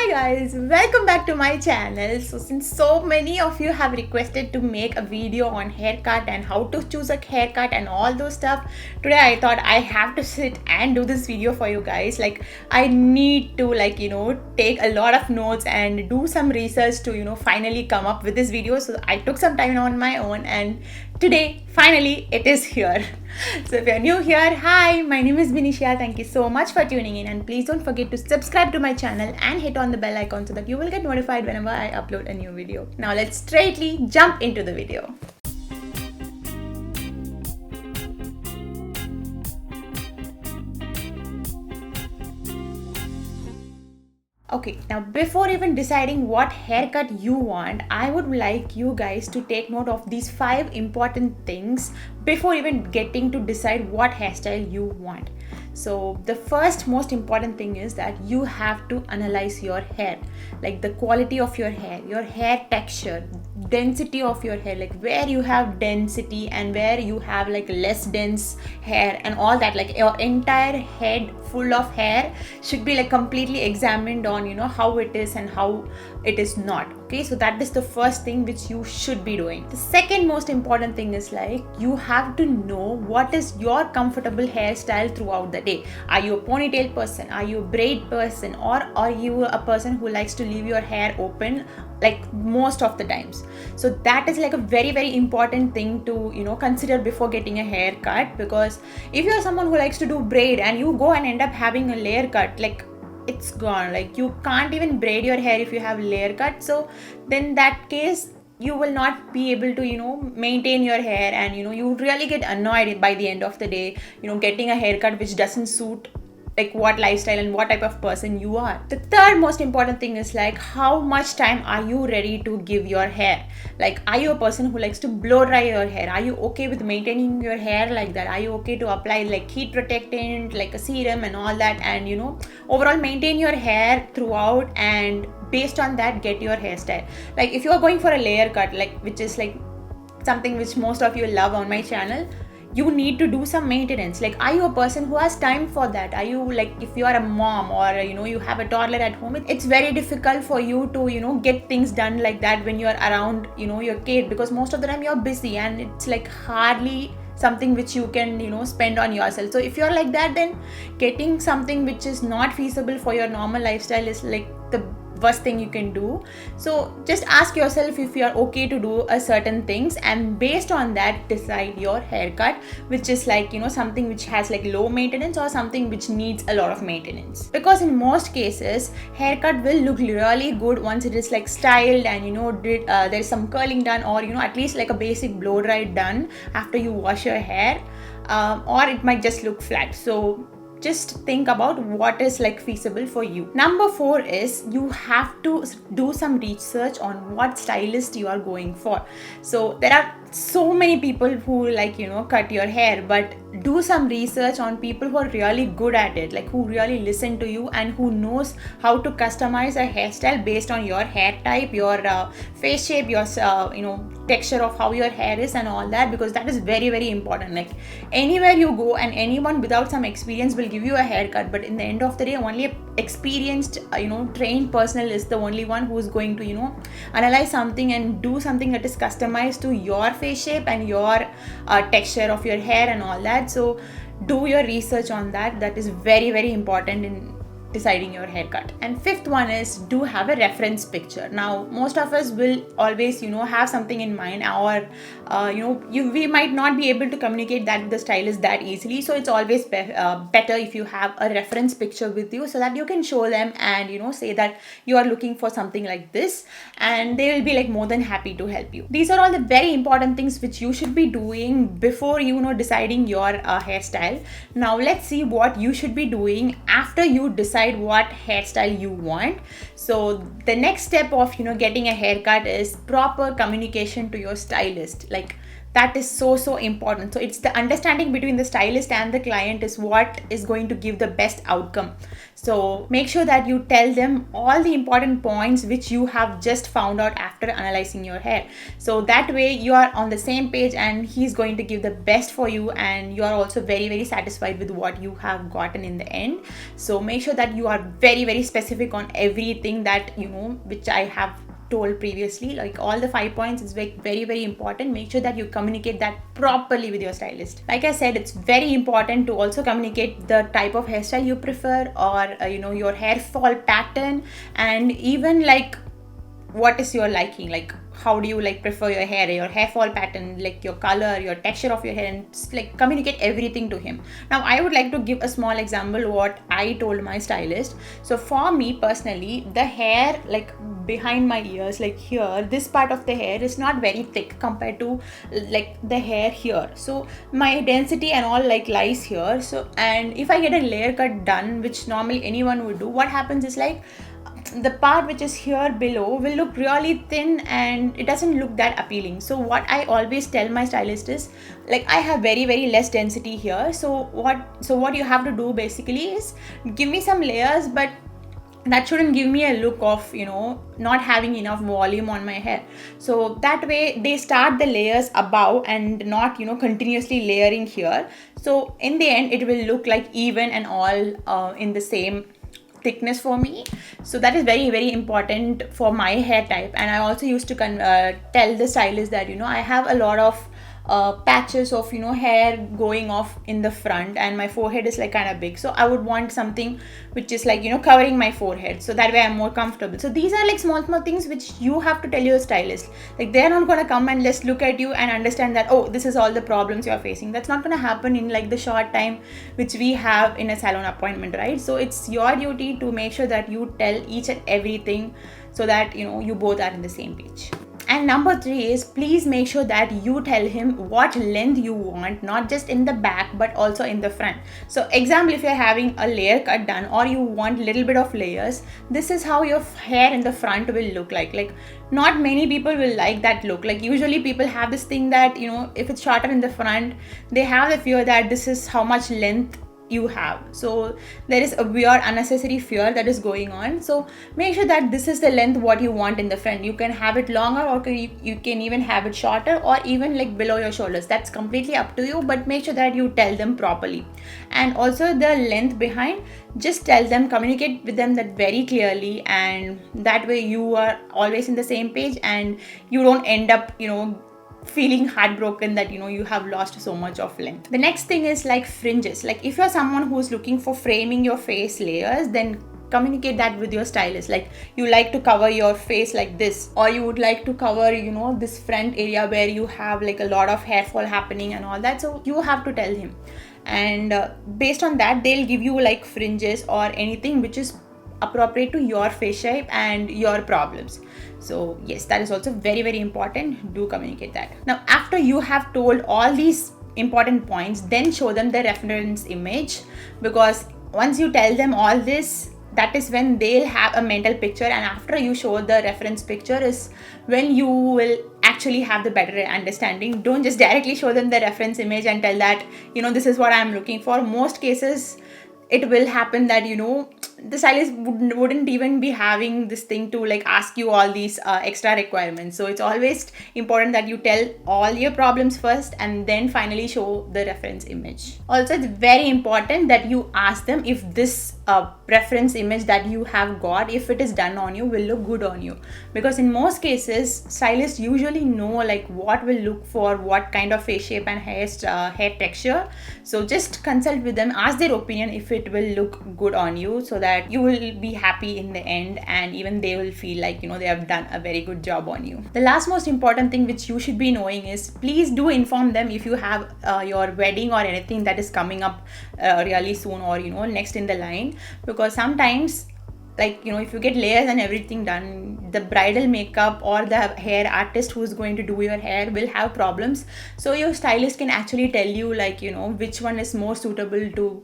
Hi guys, welcome back to my channel. So since so many of you have requested to make a video on haircut and how to choose a haircut and all those stuff, today I thought I have to sit and do this video for you guys. Like I need to take a lot of notes and do some research to finally come up with this video. So I took some time on my own and today finally it is here. So if you're new here, hi, my name is Binisha. Thank you so much for tuning in, and please don't forget to subscribe to my channel and hit on the bell icon so that you will get notified whenever I upload a new video. Now let's straightly jump into the video. Okay, now before even deciding what haircut you want, I would like you guys to take note of these 5 important things before even getting to decide what hairstyle you want. So the first most important thing is that you have to analyze your hair, like the quality of your hair texture, density of your hair, like where you have density and where you have like less dense hair and all that. Like your entire head full of hair should be like completely examined on how it is and how it is not. Okay, so that is the first thing which you should be doing. The second most important thing is like you have to know what is your comfortable hairstyle throughout the day. Are you a ponytail person? Are you a braid person? Or are you a person who likes to leave your hair open like most of the times? So that is like a very, very important thing to consider before getting a haircut, because if you're someone who likes to do braid and you go and end up having a layer cut, like it's gone. Like you can't even braid your hair if you have layer cut. So then that case you will not be able to maintain your hair, and you really get annoyed by the end of the day getting a haircut which doesn't suit like what lifestyle and what type of person you are. The third most important thing is like how much time are you ready to give your hair? Like are you a person who likes to blow dry your hair? Are you okay with maintaining your hair like that? Are you okay to apply like heat protectant like a serum and all that, and overall maintain your hair throughout, and based on that get your hairstyle? Like if you are going for a layer cut, like which is like something which most of you love on my channel, you need to do some maintenance. Like are you a person who has time for that? Are you like, if you are a mom or you have a toddler at home, it's very difficult for you to get things done like that when you are around your kid, because most of the time you're busy and it's like hardly something which you can spend on yourself. So if you're like that, then getting something which is not feasible for your normal lifestyle is like the worst thing you can do. So just ask yourself if you are okay to do a certain things, and based on that decide your haircut, which is like something which has like low maintenance or something which needs a lot of maintenance. Because in most cases haircut will look really good once it is like styled and there's some curling done, or at least like a basic blow dry done after you wash your hair, or it might just look flat. So just think about what is like feasible for you. Number 4 is you have to do some research on what stylist you are going for. So there are so many people who cut your hair, but do some research on people who are really good at it, like who really listen to you and who knows how to customize a hairstyle based on your hair type, your face shape, your texture of how your hair is and all that, because that is very, very important. Like anywhere you go and anyone without some experience will give you a haircut, but in the end of the day only a experienced trained personnel is the only one who is going to analyze something and do something that is customized to your face shape and your texture of your hair and all that. So do your research on that. That is very, very important in deciding your haircut. And 5th one is do have a reference picture. Now most of us will always have something in mind, or we might not be able to communicate that with the stylist that easily. So it's always better if you have a reference picture with you, so that you can show them and say that you are looking for something like this, and they will be like more than happy to help you. These are all the very important things which you should be doing before deciding your hairstyle. Now let's see what you should be doing after you decide what hairstyle you want. So the next step of getting a haircut is proper communication to your stylist. Like That is so important. So it's the understanding between the stylist and the client is what is going to give the best outcome. So make sure that you tell them all the important points which you have just found out after analyzing your hair. So that way you are on the same page and he's going to give the best for you, and you are also very satisfied with what you have gotten in the end. So make sure that you are very specific on everything that which I have told previously. Like all the 5 points is very important. Make sure that you communicate that properly with your stylist. Like I said, it's very important to also communicate the type of hairstyle you prefer, or your hair fall pattern, and even like what is your liking, like how do you like prefer your hair fall pattern, like your color, your texture of your hair, and just like communicate everything to him. Now I would like to give a small example what I told my stylist. So for me personally, the hair like behind my ears, like here, this part of the hair is not very thick compared to like the hair here. So my density and all like lies here. So, and if I get a layer cut done, which normally anyone would do, what happens is like the part which is here below will look really thin and it doesn't look that appealing. So what I always tell my stylist is like, I have very less density here. So what you have to do basically is give me some layers, but that shouldn't give me a look of not having enough volume on my hair. So that way they start the layers above and not continuously layering here. So in the end it will look like even and all in the same thickness for me. So that is very important for my hair type. And I also used to tell the stylist that I have a lot of patches of hair going off in the front, and my forehead is like kind of big, so I would want something which is like covering my forehead, so that way I'm more comfortable. So these are like small things which you have to tell your stylist. Like they're not going to come and just look at you and understand that, oh, this is all the problems you're facing. That's not going to happen in like the short time which we have in a salon appointment, right? So it's your duty to make sure that you tell each and everything so that you both are in the same page. And number 3 is, please make sure that you tell him what length you want, not just in the back but also in the front. So example, if you're having a layer cut done or you want little bit of layers, this is how your hair in the front will look like not many people will like that look. Like usually people have this thing that if it's shorter in the front, they have the fear that this is how much length you have. So there is a weird unnecessary fear that is going on. So make sure that this is the length what you want in the front. You can have it longer, or you can even have it shorter, or even like below your shoulders. That's completely up to you, but make sure that you tell them properly. And also the length behind, just tell them, communicate with them that very clearly, and that way you are always in the same page and you don't end up feeling heartbroken that you have lost so much of length. The next thing is like fringes. Like if you're someone who's looking for framing your face layers, then communicate that with your stylist. Like you like to cover your face like this, or you would like to cover this front area where you have like a lot of hair fall happening and all that. So you have to tell him, and based on that they'll give you like fringes or anything which is appropriate to your face shape and your problems. So yes, that is also very important. Do communicate that. Now after you have told all these important points, then show them the reference image, because once you tell them all this, that is when they'll have a mental picture, and after you show the reference picture is when you will actually have the better understanding. Don't just directly show them the reference image and tell that this is what I'm looking for. Most cases it will happen that the stylist wouldn't even be having this thing to like ask you all these extra requirements. So it's always important that you tell all your problems first and then finally show the reference image. Also, it's very important that you ask them if this reference image that you have got, if it is done on you, will look good on you, because in most cases stylists usually know like what will look for what kind of face shape and hair texture. So just consult with them, ask their opinion if it will look good on you, so that you will be happy in the end, and even they will feel like they have done a very good job on you. The last most important thing which you should be knowing is, please do inform them if you have your wedding or anything that is coming up really soon, or next in the line, because sometimes like if you get layers and everything done, the bridal makeup or the hair artist who's going to do your hair will have problems. So your stylist can actually tell you like which one is more suitable to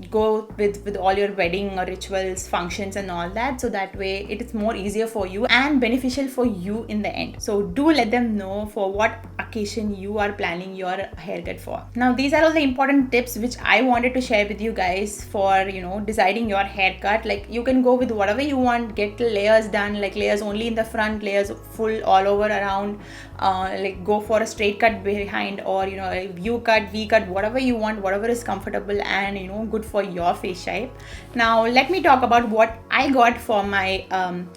go with all your wedding or rituals, functions and all that, so that way it is more easier for you and beneficial for you in the end. So do let them know for what occasion you are planning your haircut for. Now these are all the important tips which I wanted to share with you guys for deciding your haircut. Like you can go with whatever you want, get layers done, like layers only in the front, layers full all over around, like go for a straight cut behind, or a U cut, V cut, whatever you want, whatever is comfortable and good for your face shape. Now let me talk about what I got for my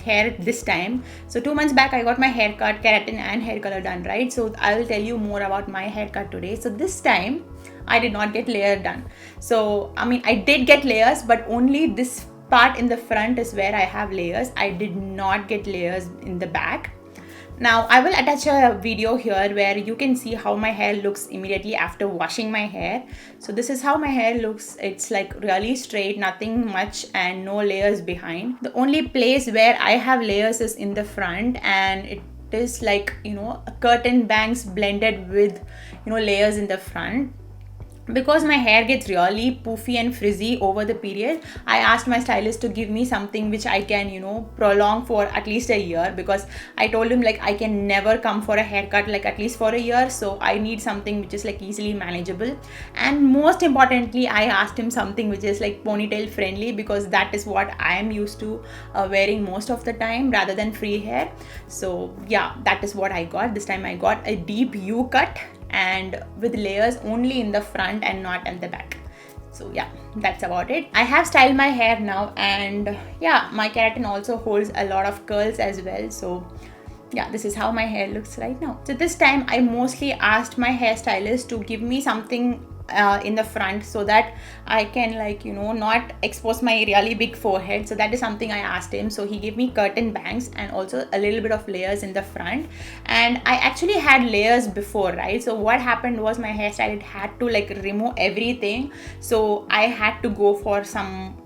hair this time. So 2 months back I got my haircut, keratin and hair color done, right? So I will tell you more about my haircut today. So this time I did not get layer done. So I did get layers, but only this part in the front is where I have layers. I did not get layers in the back. Now I will attach a video here where you can see how my hair looks immediately after washing my hair. So this is how my hair looks. It's like really straight, nothing much, and no layers behind. The only place where I have layers is in the front, and it is like curtain bangs blended with layers in the front. Because my hair gets really poofy and frizzy over the period, I asked my stylist to give me something which I can prolong for at least a year, because I told him like I can never come for a haircut like at least for a year, so I need something which is like easily manageable. And most importantly, I asked him something which is like ponytail friendly, because that is what I am used to wearing most of the time rather than free hair. So yeah, that is what I got. This time I got a deep U cut and with layers only in the front and not in the back. So yeah, that's about it. I have styled my hair now, and yeah, my keratin also holds a lot of curls as well. So yeah, this is how my hair looks right now. So this time I mostly asked my hairstylist to give me something in the front, so that I can not expose my really big forehead. So that is something I asked him. So he gave me curtain bangs and also a little bit of layers in the front. And I actually had layers before, right? So what happened was my hairstylist had to remove everything. So I had to go for some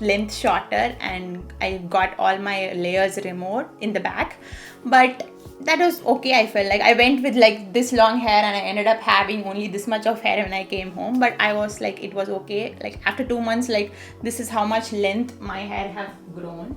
length shorter, and I got all my layers removed in the back. But that was okay. I felt like I went with this long hair, and I ended up having only this much of hair when I came home. But I was like, it was okay. Like after 2 months, this is how much length my hair have grown.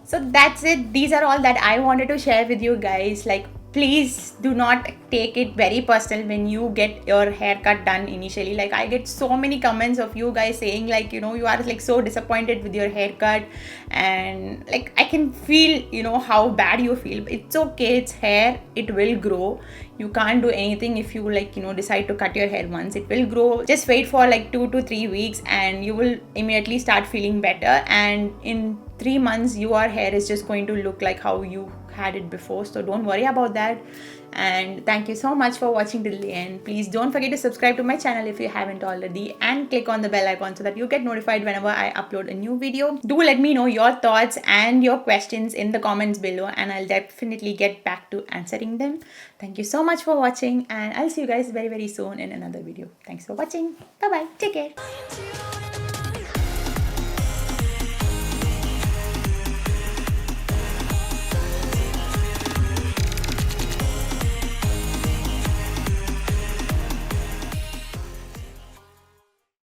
So that's it. These are all that I wanted to share with you guys. Please do not take it very personal when you get your haircut done initially. I get so many comments of you guys saying you are so disappointed with your haircut, and I can feel how bad you feel. It's okay, it's hair, it will grow. You can't do anything if you decide to cut your hair once. It will grow. Just wait for 2 to 3 weeks and you will immediately start feeling better, and in 3 months your hair is just going to look like how you had it before. So don't worry about that. And thank you so much for watching till the end. Please don't forget to subscribe to my channel if you haven't already, and click on the bell icon so that you get notified whenever I upload a new video. Do let me know your thoughts and your questions in the comments below, and I'll definitely get back to answering them. Thank you so much for watching, and I'll see you guys very soon in another video. Thanks for watching. Bye bye. Take care.